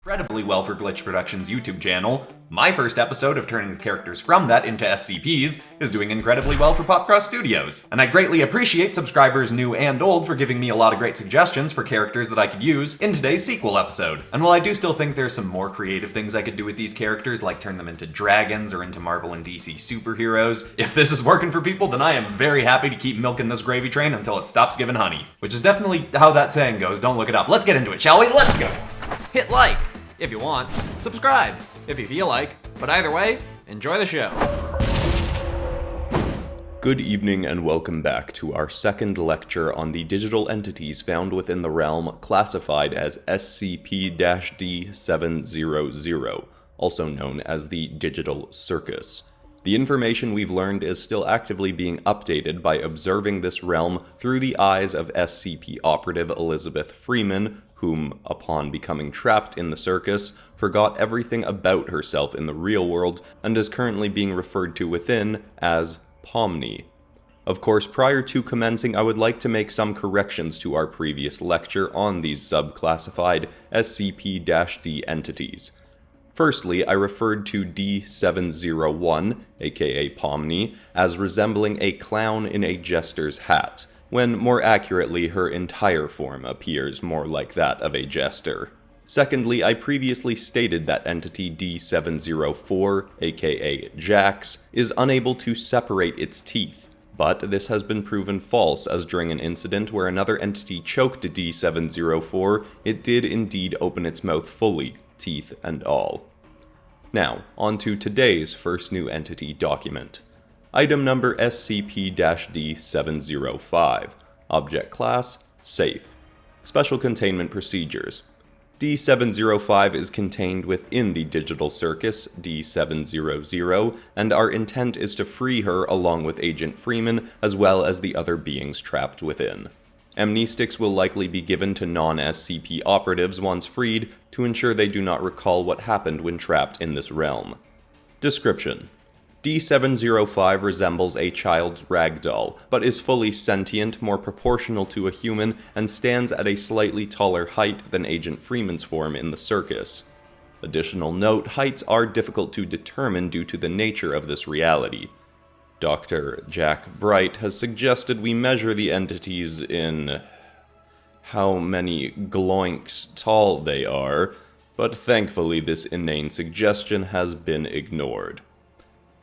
Incredibly well for Glitch Productions' YouTube channel. My first episode of turning the characters from that into SCPs is doing incredibly well for Popcross Studios, and I greatly appreciate subscribers new and old for giving me a lot of great suggestions for characters that I could use in today's sequel episode. And while I do still think there's some more creative things I could do with these characters, like turn them into dragons or into Marvel and DC superheroes, if this is working for people, then I am very happy to keep milking this gravy train until it stops giving honey. Which is definitely how that saying goes, don't look it up. Let's get into it, shall we? Let's go! Hit like if you want, subscribe if you feel like, but either way, enjoy the show. Good evening and welcome back to our second lecture on the digital entities found within the realm classified as SCP-D700, also known as the Digital Circus. The information we've learned is still actively being updated by observing this realm through the eyes of SCP operative Elizabeth Freeman, whom, upon becoming trapped in the circus, forgot everything about herself in the real world and is currently being referred to within as Pomni. Of course, prior to commencing, I would like to make some corrections to our previous lecture on these subclassified SCP-D entities. Firstly, I referred to D701, aka Pomni, as resembling a clown in a jester's hat, when more accurately her entire form appears more like that of a jester. Secondly, I previously stated that entity D704, aka Jax, is unable to separate its teeth, but this has been proven false, as during an incident where another entity choked D704, it did indeed open its mouth fully, teeth and all. Now, on to today's first new entity document. Item number SCP-D705. Object Class: Safe. Special Containment Procedures. D705 is contained within the Digital Circus, D700, and our intent is to free her along with Agent Freeman, as well as the other beings trapped within. Amnestics will likely be given to non-SCP operatives once freed, to ensure they do not recall what happened when trapped in this realm. Description: D705 resembles a child's ragdoll, but is fully sentient, more proportional to a human, and stands at a slightly taller height than Agent Freeman's form in the circus. Additional note, heights are difficult to determine due to the nature of this reality. Dr. Jack Bright has suggested we measure the entities in how many gloinks tall they are, but thankfully this inane suggestion has been ignored.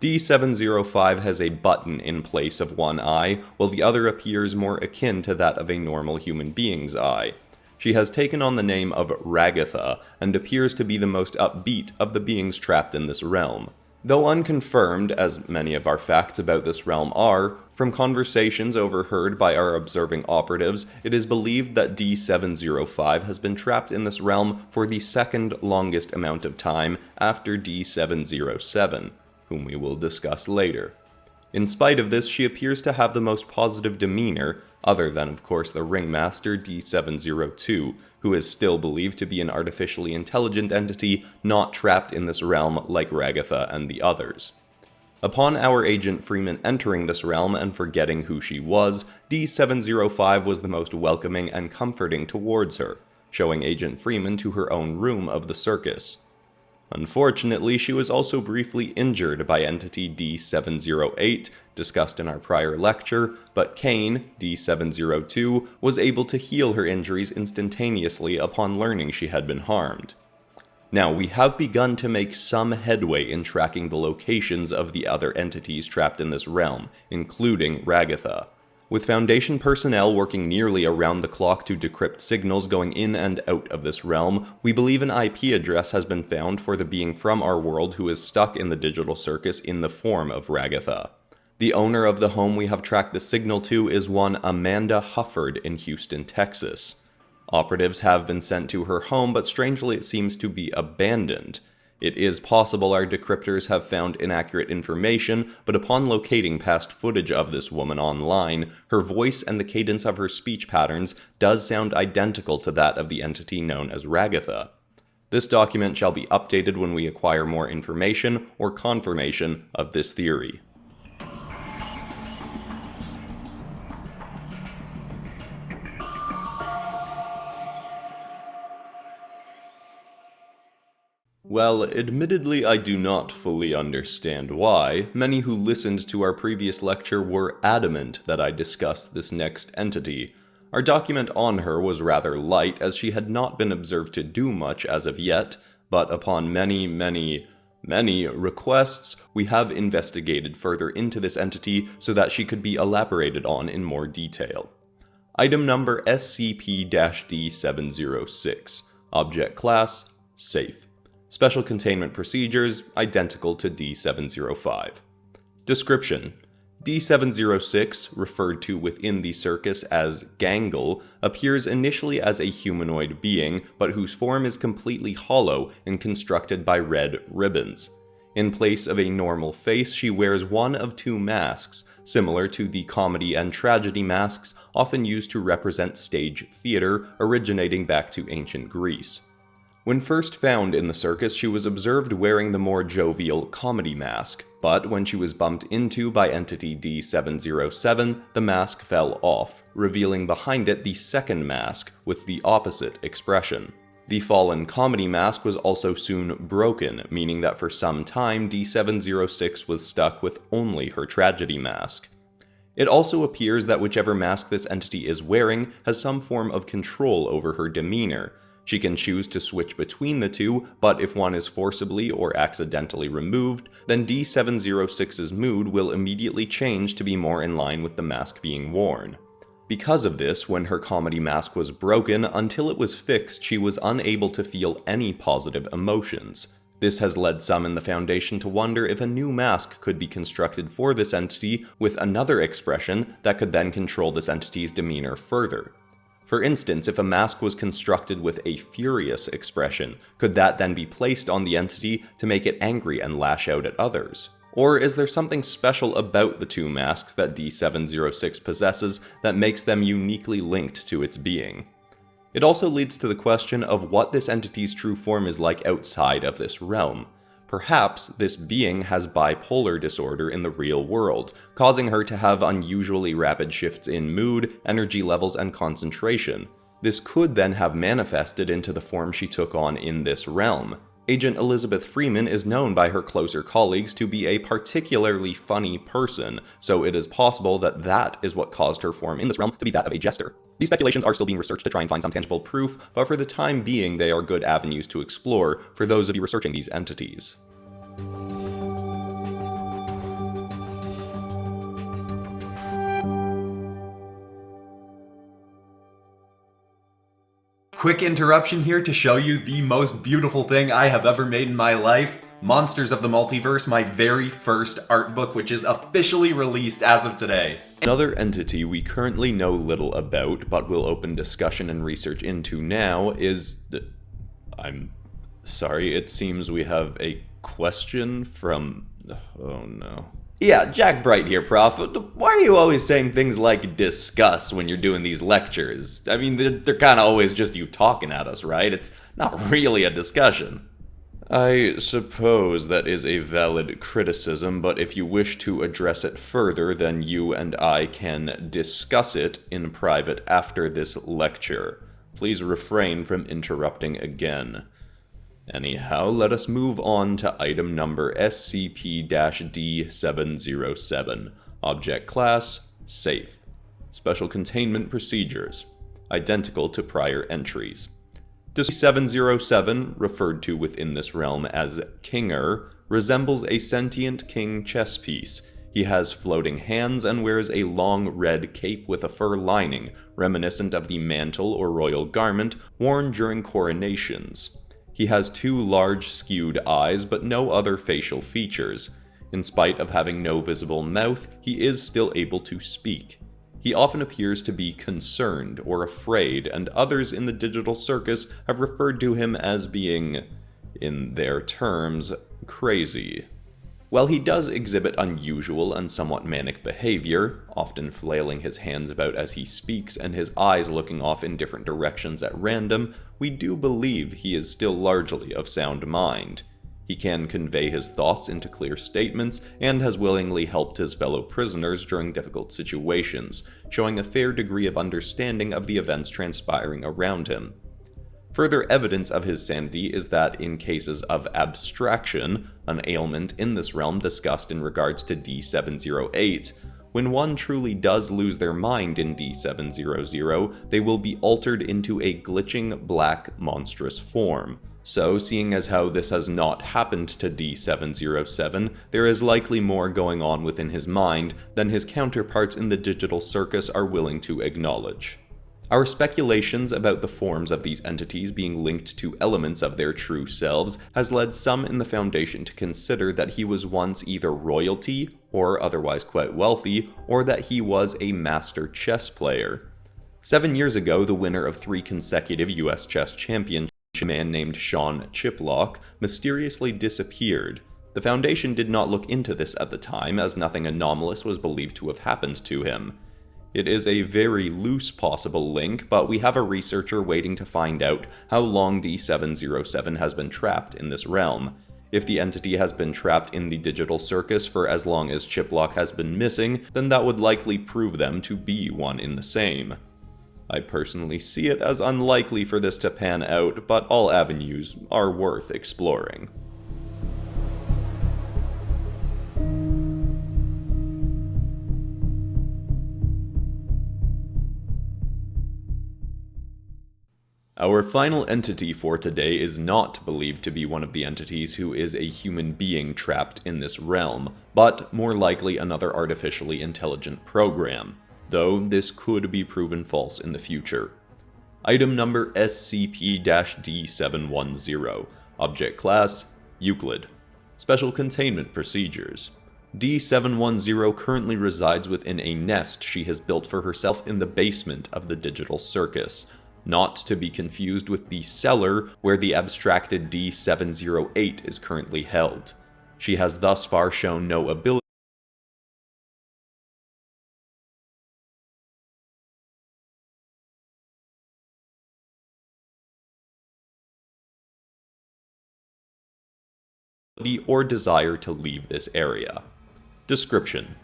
D705 has a button in place of one eye, while the other appears more akin to that of a normal human being's eye. She has taken on the name of Ragatha, and appears to be the most upbeat of the beings trapped in this realm. Though unconfirmed, as many of our facts about this realm are, from conversations overheard by our observing operatives, it is believed that D705 has been trapped in this realm for the second longest amount of time after D707. Whom we will discuss later. In spite of this, she appears to have the most positive demeanor, other than of course the ringmaster D702, who is still believed to be an artificially intelligent entity not trapped in this realm like Ragatha and the others. Upon our Agent Freeman entering this realm and forgetting who she was, D705 was the most welcoming and comforting towards her, showing Agent Freeman to her own room of the circus. Unfortunately, she was also briefly injured by entity D708, discussed in our prior lecture, but Kane, D702, was able to heal her injuries instantaneously upon learning she had been harmed. Now, we have begun to make some headway in tracking the locations of the other entities trapped in this realm, including Ragatha. With Foundation personnel working nearly around the clock to decrypt signals going in and out of this realm, we believe an IP address has been found for the being from our world who is stuck in the Digital Circus in the form of Ragatha. The owner of the home we have tracked the signal to is one Amanda Hufford in Houston, Texas. Operatives have been sent to her home, but strangely it seems to be abandoned. It is possible our decryptors have found inaccurate information, but upon locating past footage of this woman online, her voice and the cadence of her speech patterns does sound identical to that of the entity known as Ragatha. This document shall be updated when we acquire more information or confirmation of this theory. Well, admittedly, I do not fully understand why. Many who listened to our previous lecture were adamant that I discuss this next entity. Our document on her was rather light, as she had not been observed to do much as of yet, but upon many requests, we have investigated further into this entity so that she could be elaborated on in more detail. Item number SCP-D706. Object class, safe. Special containment procedures, identical to D705. Description: D706, referred to within the circus as Gangle, appears initially as a humanoid being, but whose form is completely hollow and constructed by red ribbons. In place of a normal face, she wears one of two masks, similar to the comedy and tragedy masks often used to represent stage theater originating back to ancient Greece. When first found in the circus, she was observed wearing the more jovial comedy mask, but when she was bumped into by entity D707, the mask fell off, revealing behind it the second mask with the opposite expression. The fallen comedy mask was also soon broken, meaning that for some time D706 was stuck with only her tragedy mask. It also appears that whichever mask this entity is wearing has some form of control over her demeanor. She can choose to switch between the two, but if one is forcibly or accidentally removed, then D706's mood will immediately change to be more in line with the mask being worn. Because of this, when her comedy mask was broken, until it was fixed, she was unable to feel any positive emotions. This has led some in the Foundation to wonder if a new mask could be constructed for this entity with another expression that could then control this entity's demeanor further. For instance, if a mask was constructed with a furious expression, could that then be placed on the entity to make it angry and lash out at others? Or is there something special about the two masks that D706 possesses that makes them uniquely linked to its being? It also leads to the question of what this entity's true form is like outside of this realm. Perhaps this being has bipolar disorder in the real world, causing her to have unusually rapid shifts in mood, energy levels, and concentration. This could then have manifested into the form she took on in this realm. Agent Elizabeth Freeman is known by her closer colleagues to be a particularly funny person, so it is possible that that is what caused her form in this realm to be that of a jester. These speculations are still being researched to try and find some tangible proof, but for the time being they are good avenues to explore for those of you researching these entities. Quick interruption here to show you the most beautiful thing I have ever made in my life. Monsters of the Multiverse, my very first art book, which is officially released as of today. Another entity we currently know little about, but will open discussion and research into now is... I'm sorry, it seems we have a question from... Oh no. Yeah, Jack Bright here, Prof. Why are you always saying things like discuss when you're doing these lectures? I mean, they're kind of always just you talking at us, right? It's not really a discussion. I suppose that is a valid criticism, but if you wish to address it further, then you and I can discuss it in private after this lecture. Please refrain from interrupting again. Anyhow, let us move on to item number SCP-D707. Object class, safe. Special containment procedures, identical to prior entries. D707, referred to within this realm as Kinger, resembles a sentient king chess piece. He has floating hands and wears a long red cape with a fur lining, reminiscent of the mantle or royal garment worn during coronations. He has two large skewed eyes, but no other facial features. In spite of having no visible mouth, he is still able to speak. He often appears to be concerned or afraid, and others in the digital circus have referred to him as being, in their terms, crazy. While he does exhibit unusual and somewhat manic behavior, often flailing his hands about as he speaks and his eyes looking off in different directions at random, we do believe he is still largely of sound mind. He can convey his thoughts into clear statements and has willingly helped his fellow prisoners during difficult situations, showing a fair degree of understanding of the events transpiring around him. Further evidence of his sanity is that in cases of abstraction, an ailment in this realm discussed in regards to D708, when one truly does lose their mind in D700, they will be altered into a glitching black monstrous form. So, seeing as how this has not happened to D707, there is likely more going on within his mind than his counterparts in the digital circus are willing to acknowledge. Our speculations about the forms of these entities being linked to elements of their true selves has led some in the Foundation to consider that he was once either royalty, or otherwise quite wealthy, or that he was a master chess player. 7 years ago, the winner of 3 consecutive US chess championships, a man named Sean Chiplock, mysteriously disappeared. The Foundation did not look into this at the time, as nothing anomalous was believed to have happened to him. It is a very loose possible link, but we have a researcher waiting to find out how long D707 has been trapped in this realm. If the entity has been trapped in the digital circus for as long as Chiplock has been missing, then that would likely prove them to be one in the same. I personally see it as unlikely for this to pan out, but all avenues are worth exploring. Our final entity for today is not believed to be one of the entities who is a human being trapped in this realm, but more likely another artificially intelligent program, though this could be proven false in the future. Item number SCP-D710. Object Class: Euclid. Special Containment Procedures. D710 currently resides within a nest she has built for herself in the basement of the digital circus, not to be confused with the cellar where the abstracted D708 is currently held. She has thus far shown no ability or desire to leave this area. Description: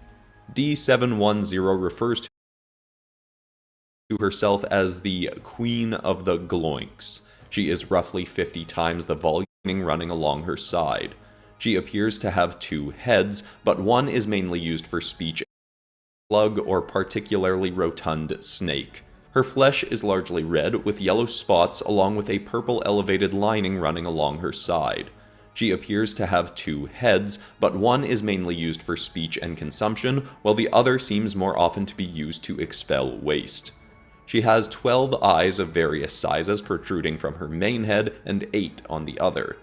D710 refers to herself as the Queen of the Gloinks. She is roughly 50 times the volume running along her side. She appears to have 2 heads, but one is mainly used for speech, slug or particularly rotund snake. Her flesh is largely red, with yellow spots along with a purple elevated lining running along her side. She appears to have 2 heads, but one is mainly used for speech and consumption, while the other seems more often to be used to expel waste. She has 12 eyes of various sizes protruding from her main head and 8 on the other.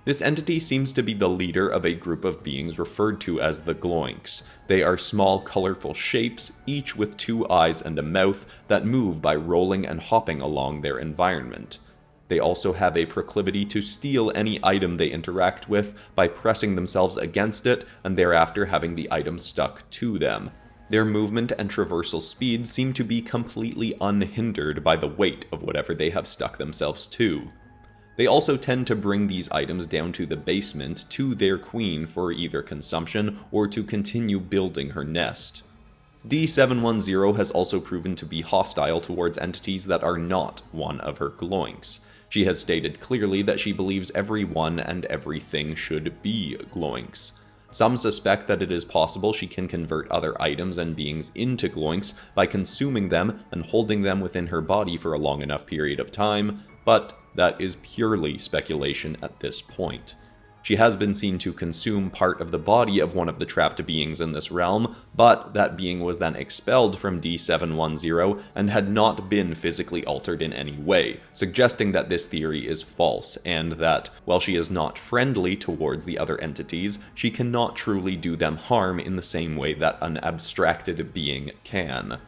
This entity seems to be the leader of a group of beings referred to as the Gloinks. They are small, colorful shapes, each with 2 eyes and a mouth, that move by rolling and hopping along their environment. They also have a proclivity to steal any item they interact with by pressing themselves against it and thereafter having the item stuck to them. Their movement and traversal speed seem to be completely unhindered by the weight of whatever they have stuck themselves to. They also tend to bring these items down to the basement to their queen for either consumption or to continue building her nest. D710 has also proven to be hostile towards entities that are not one of her Gloinks. She has stated clearly that she believes everyone and everything should be Gloinks. Some suspect that it is possible she can convert other items and beings into Gloinks by consuming them and holding them within her body for a long enough period of time, but that is purely speculation at this point. She has been seen to consume part of the body of one of the trapped beings in this realm, but that being was then expelled from D710 and had not been physically altered in any way, suggesting that this theory is false, and that, while she is not friendly towards the other entities, she cannot truly do them harm in the same way that an abstracted being can.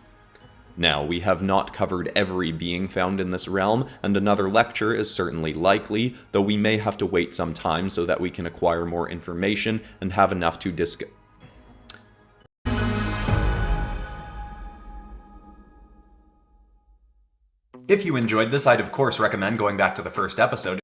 Now, we have not covered every being found in this realm, and another lecture is certainly likely, though we may have to wait some time so that we can acquire more information and have enough to discuss. If you enjoyed this, I'd of course recommend going back to the first episode